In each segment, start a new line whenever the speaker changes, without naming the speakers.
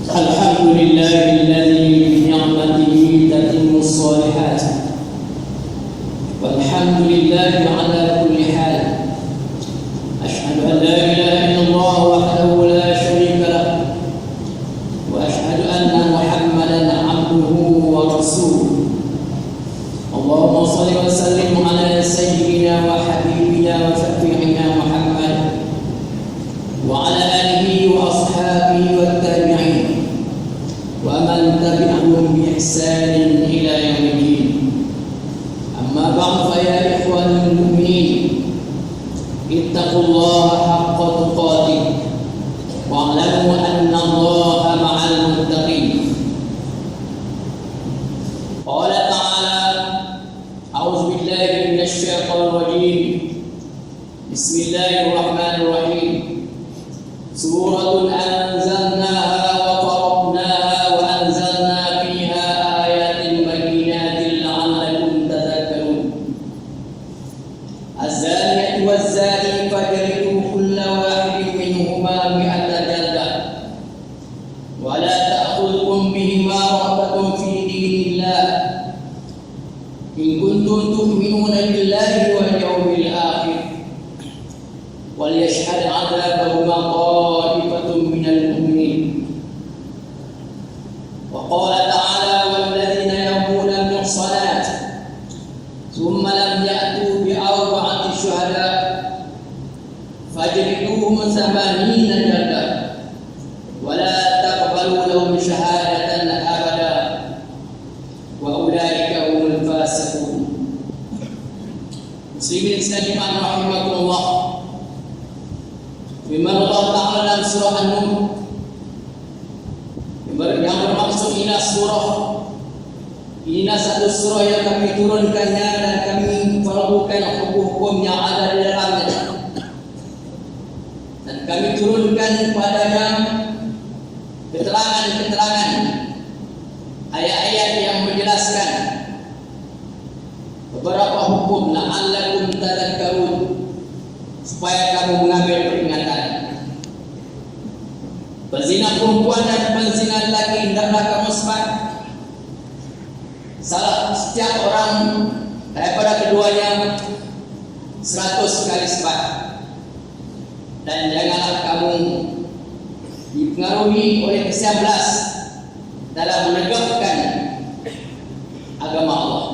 الحمد لله الذي بنعمته تتم الصالحات والحمد لله على كل حال. أشهد أن لا إله إلا الله وحده لا شريك له وأشهد أن محمدا عبده ورسوله. اللهم صل وسلم على سيدنا وحبيبنا وشفيعنا محمد وعلى آله وأصحابه والتابعين ومن تبعهم بإحسان إلى يوم الدين. أما بعد فيا إخوان المؤمنين اتقوا الله حق تقاته واعلموا أن الله مع المتقين. قال تعالى: أعوذ بالله من الشيطان الرجيم. بسم الله الرحمن الرحيم. سورة أنزلناها وفرضناها وأنزلنا فيها آيات بينات لعلكم تذكرون. الزانية والزاني فاجلدوا كل واحد منهما 100 جلدة ولا تأخذكم بهما رأفة في دين الله إن كنتم تؤمنون بالله واليوم الآخر وليشهد عذابهما طائفة من المؤمنين. وقال تعالى: والذين يرمون المحصنات ثم لم يأتوا ب4 شهداء فاجلدوهم 80 جلدة ولا تقبلوا لهم شهادة أبدا وأولئك هم الفاسقون. Muslimin sekalian rahimakumullah. Firman Allah Ta'ala dalam surah An-Nur yang bermaksud inilah satu surah yang kami turunkannya dan kami fardukan hukum-hukum yang ada di dalamnya, dan kami turunkan padanya keterangan-keterangan ayat-ayat yang menjelaskan beberapa hukum la'allakum tadhakkarun, supaya kamu mengambil peringatan. Penzina perempuan dan penzina lelaki hendaklah kamu sebat. Salah setiap orang daripada keduanya 100 kali sebat. Dan janganlah kamu dipengaruhi oleh ke-11 dalam menegakkan agama Allah.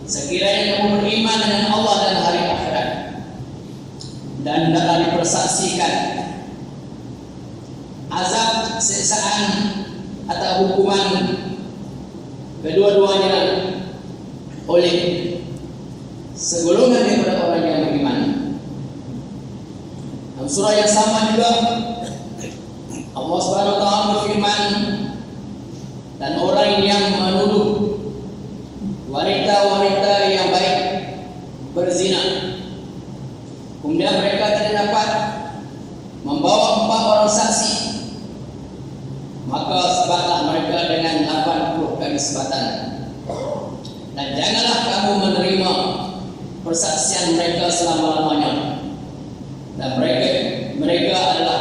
Sekiranya kamu beriman dengan Allah dan hari akhirat, dan hendaklah dipersaksikan azab, siksaan atau hukuman kedua-duanya oleh segolongan daripada orang yang beriman. Dalam surah yang sama juga Allah Subhanahu wa taala berfirman, dan orang yang menuduh wanita-wanita yang baik berzina, kemudian mereka tidak dapat membawa 4 orang saksi, maka sebatlah mereka dengan 80 kali sebatan. Dan janganlah kamu menerima persaksian mereka selama-lamanya, dan mereka adalah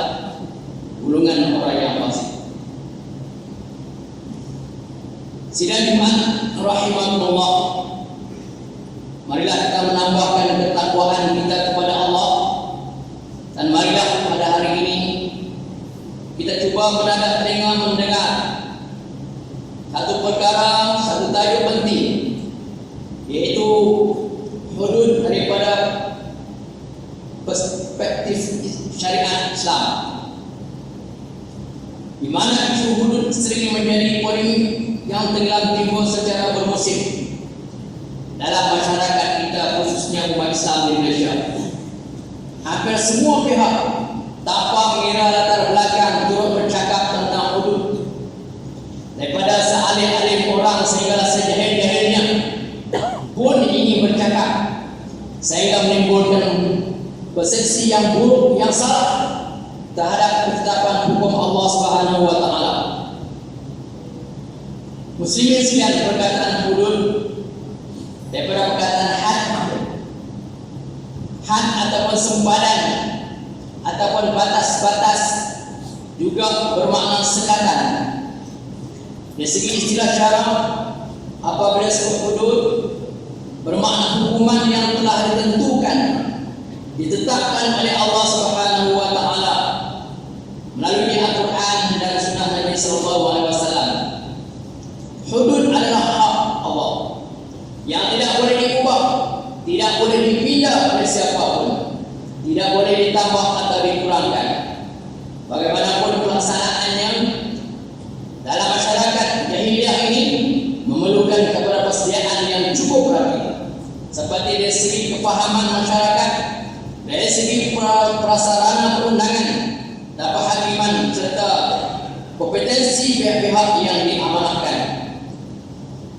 golongan orang yang fasik. Sidang iman rahimahullah, marilah kita menambahkan ketakwaan kita kepada Allah. Dan marilah pada hari ini kita cuba menadap telinga mendengar satu perkara, satu tajuk penting, yaitu hudud daripada perspektif syariat Islam, di mana isu hudud sering menjadi polemik yang tenggelam timbul secara bermusim dalam masyarakat kita, khususnya umat Islam di Malaysia. Hampir semua pihak tanpa mengira latar belakang turut bercakap tentang hudud, daripada sealim-alim orang sehingga sejahil-jahilnya pun ingin bercakap, sehingga menimbulkan persepsi yang buruk, yang salah terhadap ketetapan hukum Allah Subhanahu wa taala. Muslimin sekalian, perkataan hudud daripada perkataan had ataupun sempadan ataupun batas-batas juga bermakna sekatan. Dari segi istilah syarah, apabila disebut hudud bermakna hukuman yang telah ditentukan, ditetapkan oleh Allah Subhanahu wa taala melalui Al-Quran dan sunnah Nabi sallallahu alaihi wasallam. Hudud adalah hak Allah yang tidak boleh diubah, tidak boleh dipindah oleh siapapun, tidak boleh ditambah atau dikurangkan. Bagaimanapun pelaksanaannya dalam masyarakat jahiliyah ini memerlukan kepada persediaan yang cukup rapi, seperti dari segi kefahaman masyarakat, dari segi prasarana perundangan dan penghakiman serta kompetensi pihak-pihak yang diamanahkan.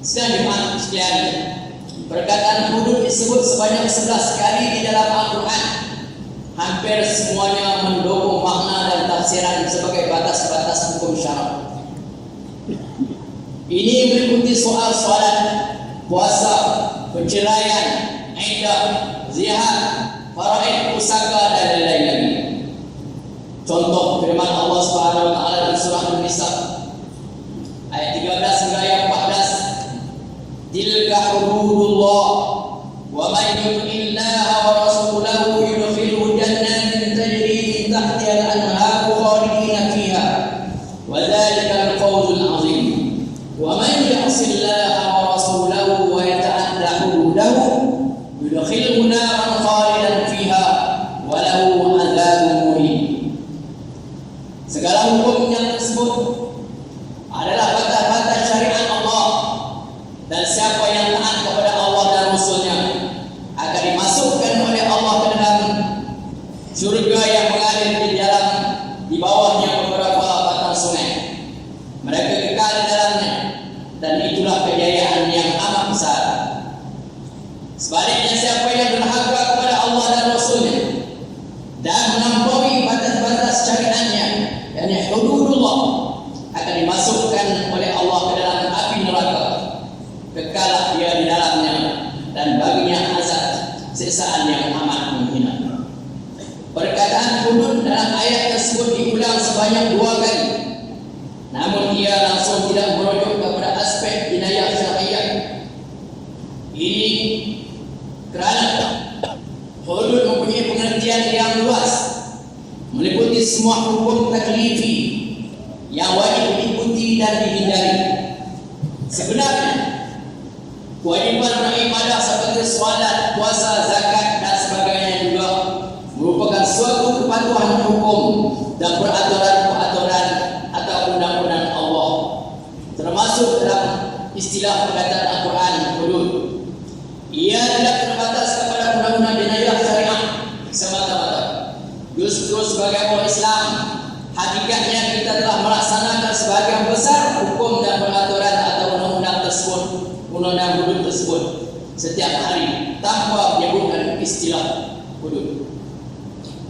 Sekalian, perkataan hudud disebut sebanyak 11 kali di dalam Al-Quran. Hampir semuanya mendukung makna dan tafsiran sebagai batas-batas hukum syarak. Ini meliputi soal soalan, puasa, perceraian, iddah, zihar, faraid, pusaka dan lain-lain lagi. Contoh firman Allah Subhanahu wa taala dalam surah An-Nisa ayat 13 hingga ayat 14. Tilka hududullah wa man yuti'illaha wa rasulahu yudkhilhu jannatin tajri min tahtiha al-anharu khalidina fiha wa dzalikal fawzul 'azim. Wa man ya'sillaha wa rasulahu wa yata'adda hududahu yudkhilhu naran khalidan fiha wa lahu 'adzabun muhin. Segala hukum yang tersebut adalah batas-batas syariat Allah, dan siapa yang taat kepada Allah dan Rasulnya akan dimasukkan oleh Allah ke dalam surga yang mengalir di bawahnya beberapa batang sungai. Mereka kekal di dalamnya, dan itulah kejayaan yang amat besar. Sebaliknya, siapa yang durhaka kepada Allah dan Rasulnya dan melampaui batas-batas syariatnya, yakni hududullah, akan dimasukkan oleh Allah ke dalam api neraka. Kekal dia di dalamnya, dan baginya azab siksaan yang amat menghina. Perkataan hudud dalam ayat tersebut diulang sebanyak 2 kali. Namun ia langsung tidak merujuk kepada aspek jinayah syariah. Ini kerana hudud mempunyai pengertian yang luas, meliputi semua hukum taklifi yang wajib diikuti dan dihindari. Sebenarnya, kewajiban beribadah seperti solat, puasa, zakat dan sebagainya juga merupakan suatu kepatuhan hukum dan peraturan-peraturan atau undang-undang Allah, termasuk dalam istilah perkataan Al-Quran hudud. Ia tidak terbatas kepada undang-undang jinayah syariah semata-mata. Justru sebagai orang Islam, hakikatnya kita telah melaksanakan sebagian besar hukum dan peraturan atau undang-undang tersebut, undang-undang hudud tersebut setiap hari tanpa menyebutkan istilah hudud.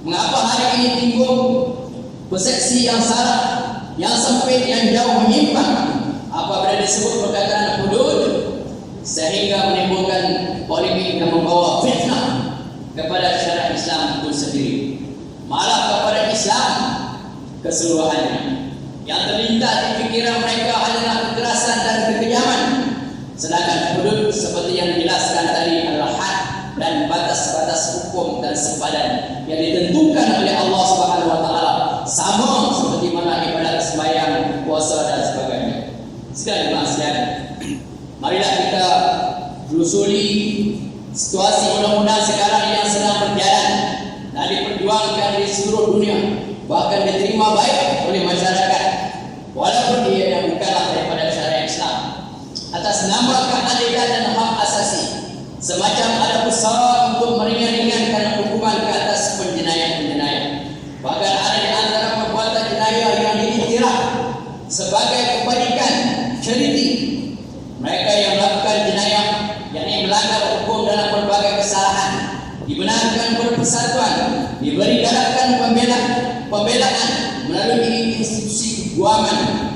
Mengapa hari ini timbul persepsi yang salah, yang sempit, yang jauh menyimpang apabila disebut perkataan hudud, sehingga menimbulkan polemik dan membawa fitnah kepada syariat Islam itu sendiri, malah kepada Islam keseluruhannya. Yang terlintas di pikiran mereka hanyalah kekerasan dan kekejaman, sedangkan hudud seperti yang dijelaskan tadi adalah had dan batas-batas hukum dan sempadan yang ditentukan oleh Allah Subhanahu wa taala, sama seperti mana ibadat sembahyang, puasa dan sebagainya. Sekalian, marilah kita telusuri situasi undang-undang sekarang yang sedang berjalan dan diperjuangkan di seluruh dunia, bahkan diterima baik oleh masyarakat, walaupun dia yang bukanlah daripada syariat Islam, atas nama keadilan dan hak asasi. Semacam ada usaha untuk meringan-ringankan hukuman ke atas penjenayah-penjenayah. Bahkan ada di antara perbuatan jenayah yang diiktiraf sebagai kebajikan, charity. Mereka yang melakukan jenayah, yakni melanggar hukum dalam berbagai kesalahan, dibenarkan berpersatuan, diberi galakan pembelaan melalui institusi keguaman.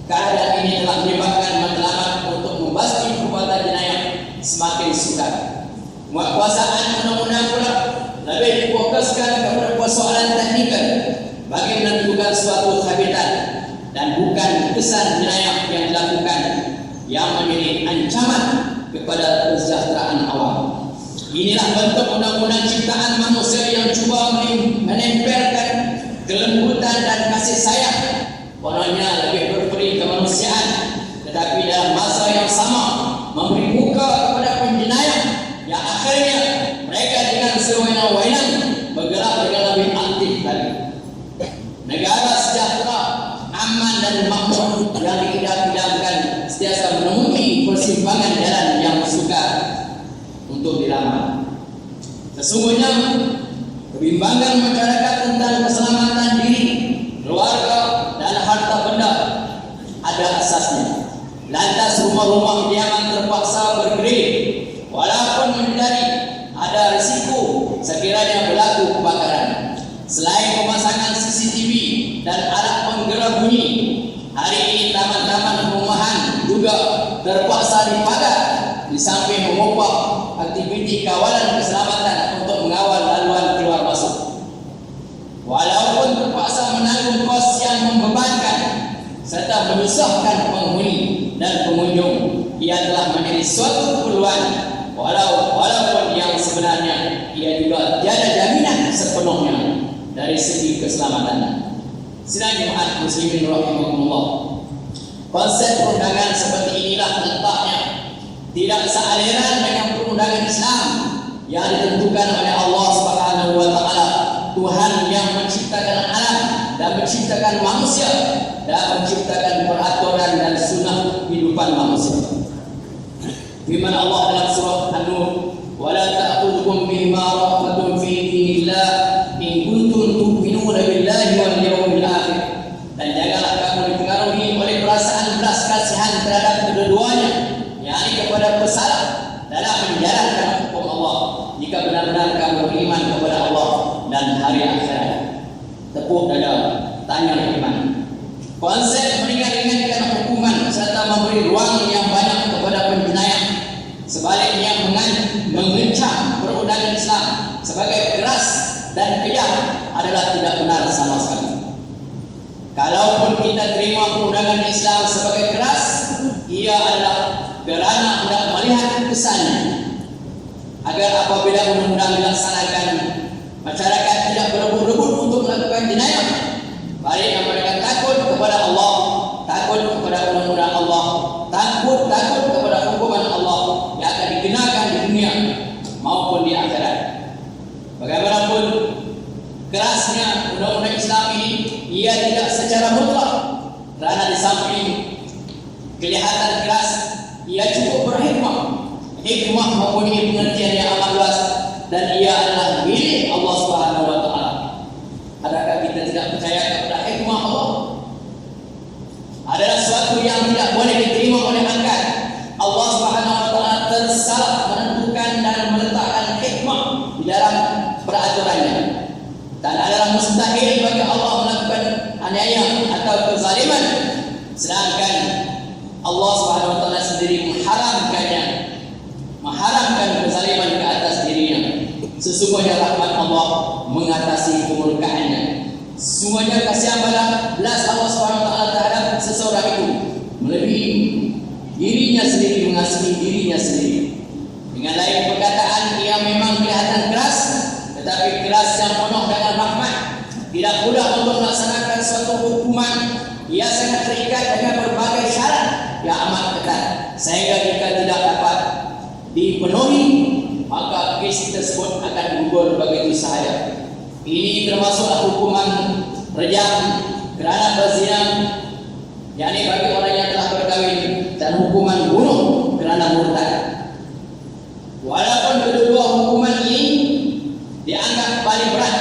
Keadaan ini telah menyebabkan matlamat untuk membasmi perbuatan jenayah semakin sukar. Penguasaan undang-undang pula lebih difokuskan kepada persoalan teknikal bagi menentukan suatu habitat dan bukan kesan jenayah yang dilakukan yang menjadi ancaman kepada kesejahteraan awam. Inilah bentuk undang-undang ciptaan manusia yang cuba menempelkan kelembutan dan kasih sayang, kononnya lebih berperi kemanusiaan, tetapi dalam masa yang sama memberi muka kepada penjenayah yang akhirnya mereka dengan sewenang-wenang bergerak dengan lebih aktif lagi. Negara sejahtera, aman dan makmur yang diidam-idamkan sentiasa menemui persimpangan jalan yang sukar untuk dilawan. Sesungguhnya kebimbangan masyarakat tentang keselamatan diri, keluarga dan harta benda ada asasnya. Lantas rumah-rumah kediaman terpaksa bergerik walaupun menyadari ada risiko sekiranya berlaku kebakaran. Selain pemasangan CCTV dan alat penggerak bunyi, hari ini taman-taman perumahan juga terpaksa dipagar di samping memupah aktiviti kawalan keselamatan untuk mengawal laluan keluar masuk. Walaupun terpaksa menanggung kos yang membebankan serta menyusahkan penghuni dan pengunjung, ia telah menjadi suatu peluang walaupun yang sebenarnya ia juga tiada jaminan sepenuhnya dari segi keselamatan. Sidang Jumaat Muslimin rahimahumullah, konsep perundangan seperti inilah letaknya tidak sealiran dengan perundangan Islam yang ditentukan oleh Allah Subhanahu wa taala, Tuhan yang menciptakan alam dan menciptakan manusia dan menciptakan peraturan dan sunnah kehidupan manusia. Firman Allah dalam surah An-Nur, "Wala ta'khudhukum bima rafatun fi dinillah in kuntum tu'minuna billahi wal yawmil akhir." Dan janganlah kamu dipengaruhi oleh perasaan belas kasihan terhadap kedua-duanya, yakni kepada pesalah dalam menjalankan hukum Allah, jika benar-benar kamu beriman kepada Allah dan hari akhirat. Tepuk dada, tanya iman. Konsep meringan-ringankan hukuman serta memberi ruang yang banyak kepada penjenayah, sebaliknya mengecam perundangan Islam sebagai keras dan kejam adalah tidak benar sama sekali. Kalaupun kita terima perundangan Islam sebagai keras, ia adalah kerana hendak melihat kesannya, agar apabila undang-undang dilaksanakan, masyarakat tidak berebut-rebut untuk melakukan jenayah. Baliknya mereka takut kepada Allah, takut kepada undang-undang Allah, takut kepada hukuman Allah yang akan dikenakan di dunia maupun di akhirat. Bagaimanapun kerasnya undang-undang Islam ini, ia tidak secara mutlak, kerana di samping kelihatan keras, ia cukup berhikmah. Hikmah mempunyai pengertian yang amat luas dan ia adalah milik Allah Subhanahu wa taala. Adakah kita tidak percaya kepada hikmah Allah? Adalah sesuatu yang tidak boleh diterima oleh akal. Allah Subhanahu wa taala tersalah menentukan dan meletakkan hikmah di dalam peraturannya. Dan adalah mustahil bagi Allah melakukan aniaya atau kezaliman, sedangkan Allah Subhanahu wa taala sendiri mengharamkan kezaliman ke atas dirinya. Sesungguhnya rahmat Allah mengatasi kemurkaannya. Sesungguhnya kasih belas Allah Subhanahu wa taala terhadap seseorang itu melebihi dirinya sendiri mengasihi dirinya sendiri. Dengan lain perkataan, ia memang kelihatan keras, tetapi keras yang penuh dengan rahmat. Tidak mudah untuk melaksanakan suatu hukuman. Ia sangat terikat dengan berbagai syarat yang amat ketat, sehingga jika tidak dapat dipenuhi, maka kes tersebut akan gugur begitu sahaja. Ini termasuklah hukuman rejam kerana berzina, yakni bagi orang yang telah berkahwin, dan hukuman bunuh kerana murtad. Walaupun kedua hukuman ini dianggap paling berat,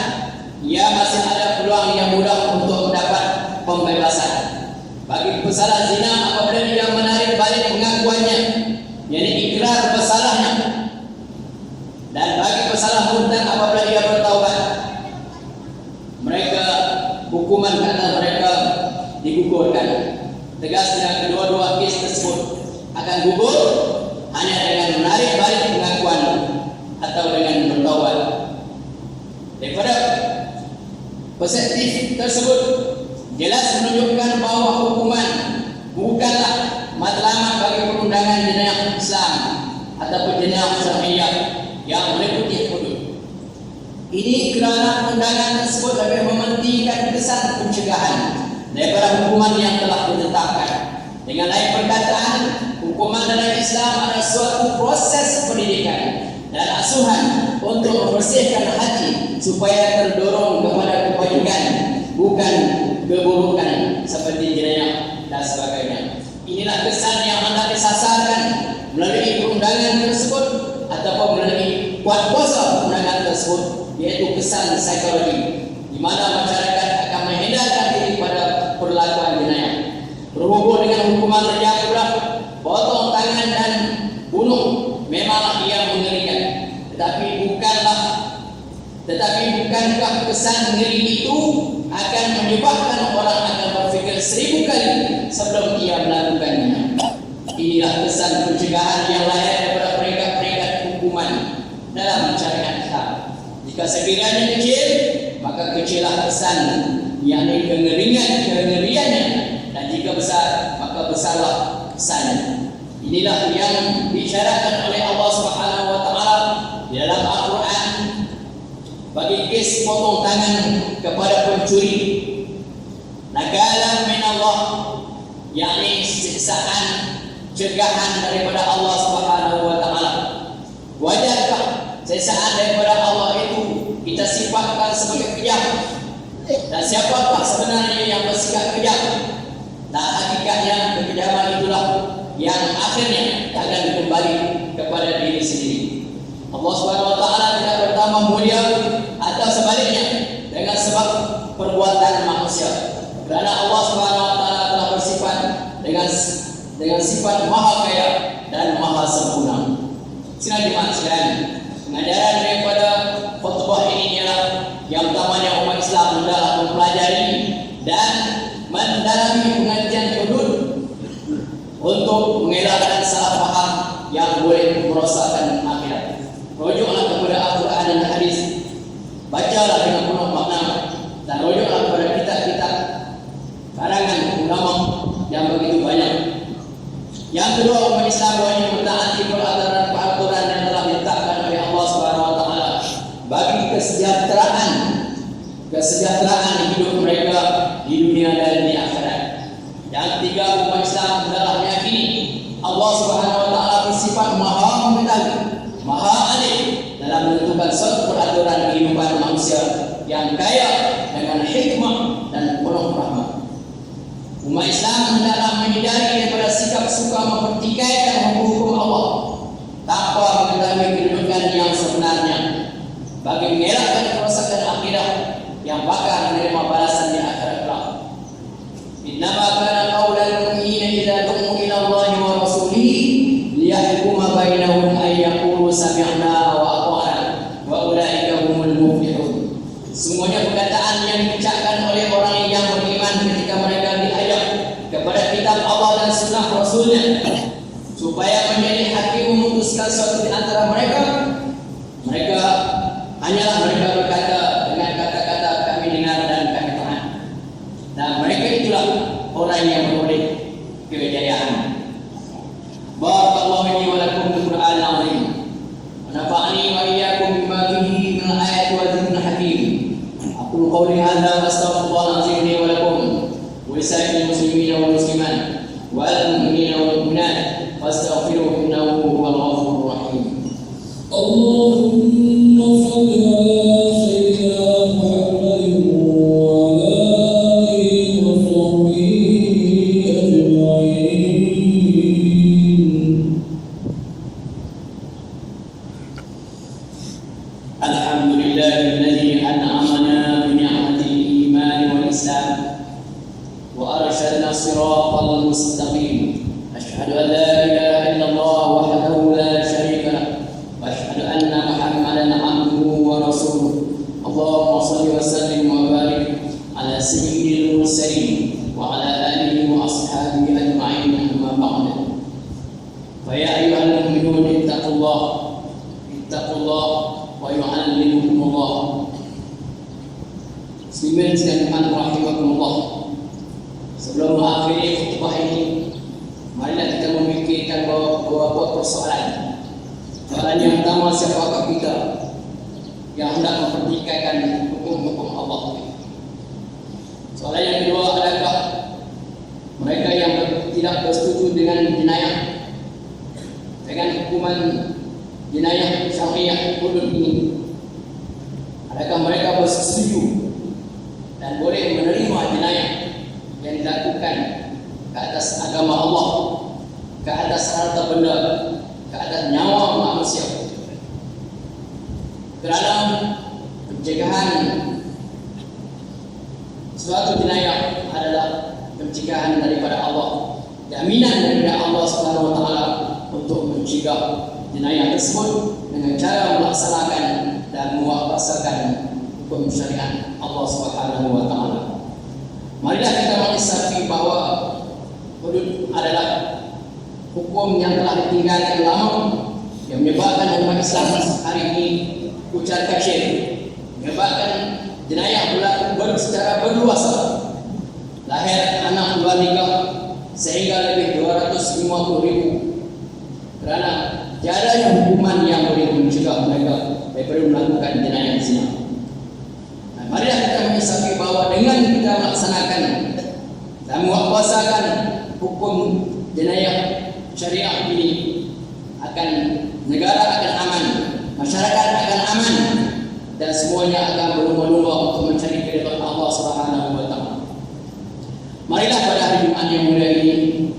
ia masih ada peluang yang mudah untuk mendapat pembebasan. Bagi pesalah zina, apabila dia menarik balik pengakuannya, yakni ikrar bersalahnya, dan bagi pesalah murtad, apabila dia bertaubat, mereka hukuman kata mereka digugurkan. Tegas dengan kedua-dua kes tersebut akan gugur hanya dengan menarik balik pengakuan atau dengan bertaubat. Daripada Perspektif tersebut jelas menunjukkan bahawa hukuman bukanlah matlamat bagi perundangan jenayah Islam ataupun jenayah syariah yang meliputi hudud. Ini kerana perundangan tersebut lebih mementingkan kesan pencegahan daripada hukuman yang telah ditetapkan. Dengan lain perkataan, hukuman dalam Islam adalah suatu proses pendidikan dan asuhan untuk membersihkan hati supaya terdorong kepada kebaikan, bukan keburukan seperti jenayah dan sebagainya. Inilah kesan yang hendak disasarkan melalui perundangan tersebut ataupun melalui kuasa perundangan tersebut, yaitu kesan psikologi di mana masyarakat akan menghindarkan diri pada perlakuan jenayah. Berhubung dengan hukuman rejam berat, potong tangan dan bunuh memanglah ia mengerikan, bukankah kesan mengeri itu akan menyebabkan orang akan berfikir 1000 kali sebelum ia melakukannya. Inilah kesan pencegahan yang lahir daripada peringkat-peringkat hukuman dalam syariat Islam. Jika sekiranya kecil, maka kecillah kesan, yakni kengeriannya, dan jika besar, maka besarlah kesannya. Inilah yang disyaratkan oleh Allah Subhanahu wa taala di dalam Al-Quran bagi kes potong tangan kepada pencuri. Nakalan min Allah, yakni siksaan cegahan daripada Allah Subhanahu wa taala. Wajarkah siksaan daripada Allah itu kita sifatkan sebagai kejam? Dan siapakah sebenarnya yang bersikap kejam? Dan hakikatnya kekejaman itulah yang akhirnya akan kembali kepada diri sendiri. Allah Subhanahu wa taala tidak bertambah mulia atau sebaliknya dengan sebab perbuatan manusia. Kerana Allah Subhanahu wa taala telah bersifat dengan sifat maha kaya dan maha sempurna. Silakan dimaksudkan pengajaran daripada khutbah ini ialah yang utamanya umat Islam hendaklah mempelajari dan mendalami pengajian hudud untuk mengelakkan salah faham yang boleh merosakkan akhirat. Rujuklah kepada Al-Quran dan hadis, bacalah dengan penuh makna, dan rujuklah kepada kitab-kitab karangan ulama yang begitu banyak. Yang kedua, umat Islam wajib mentaati peraturan yang telah ditetapkan oleh Allah Subhanahu wa taala bagi kesejahteraan hidup mereka di dunia dan di akhirat. Yang ketiga, umat Islam adalah meyakini Allah Subhanahu wa taala bersifat maha mengetahui, maha alim dalam menentukan suatu peraturan kehidupan manusia yang kaya dengan hikmah dan penuh rahmat. Umat Islam hendaklah menghindari daripada sikap suka mempertikaikan hukum Allah tanpa mengetahui kedudukan yang sebenarnya, bagi mengelakkan kerosakan akidah yang bakal menerima balasan di akhirat kelak. Innama kana qaulal mu'minina idza du'u ila Allahi wa rasulihi liyahkuma bainahum ay yaqulu sami'na wa ata'na wa ulaika humul muflihun. Semuanya perkataan yang diucapkan oleh orang yang beriman ketika mereka diajak kepada kitab Allah dan sunnah Rasulnya supaya menjadi hakim memutuskan suatu di antara mereka hanyalah berkata dengan kata-kata kami dengar dan kami taat. Dan mereka itulah orang yang beroleh kejayaan. Barakallahu li wa lakum bil Qur'anil azim. Wa nafa'ani wa iyyakum bima fihi min ayati wa dhikril hakim. Aqulu qawli hadza wa astaghfirullahal azim li wa lakum wa lisa'iril muslimina wal muslimat wal mu'minina wal mu'minat fastaghfiruhu innahu huwal ghafurur rahim.
Allahumma shalli ala sayyidina Muhammadin wa ala alihi wa sahbihi ajma'in.
Alhamdulillahilladzi an'amana bi ni'matil iman wal islam wa arshadna siratal mustaqim. Asyhadu an la ilaha illallah wahdahu la syarika lah wa asyhadu anna Muhammadan abduhu wa rasuluh. Allahumma shalli wa sallim wa barik ala sayyidil mursalin wa ala alihi wa ashabihi ajma'in, amma ba'd. Fa ya ayyuhal mu'minun ittaqullah wa yu'allimukumullah. Muslimin sekalian rahimakumullah. Sebelum mengakhiri khutbah ini, marilah kita memikirkan beberapa persoalan. Soalan yang pertama, siapakah kita yang hendak mempertikaikan hukum-hukum Allah? Soalan yang kedua, adakah mereka yang tidak bersetuju dengan jenayah, dengan hukuman jenayah syariah hudud ini? Adakah mereka bersetuju dan boleh menerima jenayah yang dilakukan ke atas agama Allah, ke atas harta benda, ke atas nyawa manusia? Kerana pencegahan suatu jenayah adalah pencegahan daripada Allah, jaminan daripada Allah Subhanahu wa taala untuk mencegah jenayah tersebut dengan cara melaksanakan dan menguasai hukum syariat Allah Subhanahu wa taala. Marilah kita mengisytiharkan bahawa hudud adalah hukum yang telah ditinggalkan lama, yang menyebabkan umat Islam hari ini ucar kacir, menyebabkan jenayah berlaku secara berluasa, lahir anak luar nikah sehingga lebih 250,000, kerana tiada hukuman yang boleh mencegah mereka daripada melakukan jenayah zina. Marilah kita mengisytiharkan bahawa dengan kita melaksanakan dan menguasakan hukum jenayah syariah ini, akan negara akan aman, masyarakat akan aman, dan semuanya akan berlumba-lumba untuk mencari keridhaan Allah Subhanahu wa taala. Marilah pada hari Jumat yang mulia ini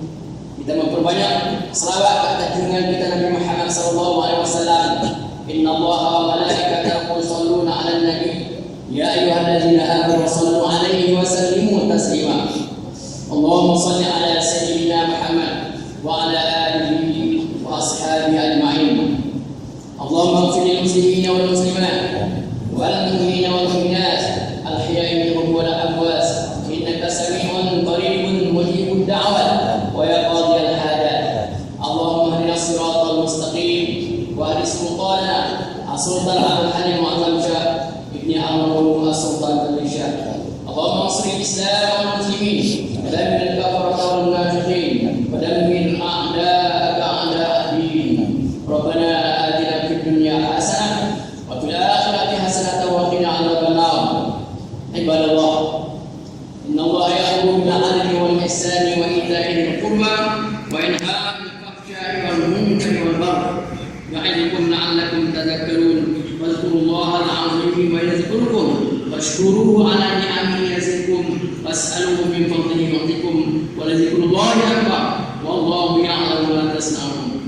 kita memperbanyak selawat ke atas junjungan kita Nabi Muhammad sallallahu alaihi wasallam. Innallaha wa malaikatahu yusholluna 'alan nabi ya ayyuhallazina amanu shallu 'alaihi wa sallimu taslima. Allahumma shalli 'ala sayyidina Muhammad wa 'ala alihi wa ashabihi ajma'in. Allahumma ighfir lil muslimina wal muslimat wal mu'minina wal mu'minat al-ahya'i minhum wal amwat innaka sami'un qaribun mujibud da'wat wa ya qadiyal hajat. Allahumma ihdina siratal mustaqim wa ahdi sultana as-sultan al-halim wa al-jamsha ibni amru as-sultan al-shah. Allahumma ansur al-islam wal muslimin wa dammir al-kafarata wal munafiqin wa dammir a'da'aka a'da'ad-din. Rabbana atina fid dunya hasanah wa fil akhirati hasanah wa qina adzaban nar. Ibadallah, inna Allah ya'muru bil 'adli wal ihsani wa ita'i dzil qurba wa yanha 'anil fahsya'i wal munkari wal baghi ya'idukum la'allakum tadhakkarun. Wadhkurullaha al-'azim wa yadhkurukum washkuruhu 'ala ni'amihi yazidkum was'aluhu min fadlihi yu'tikum wa la dhikrullahi akbar wallahu ya'lamu ma tasna'un.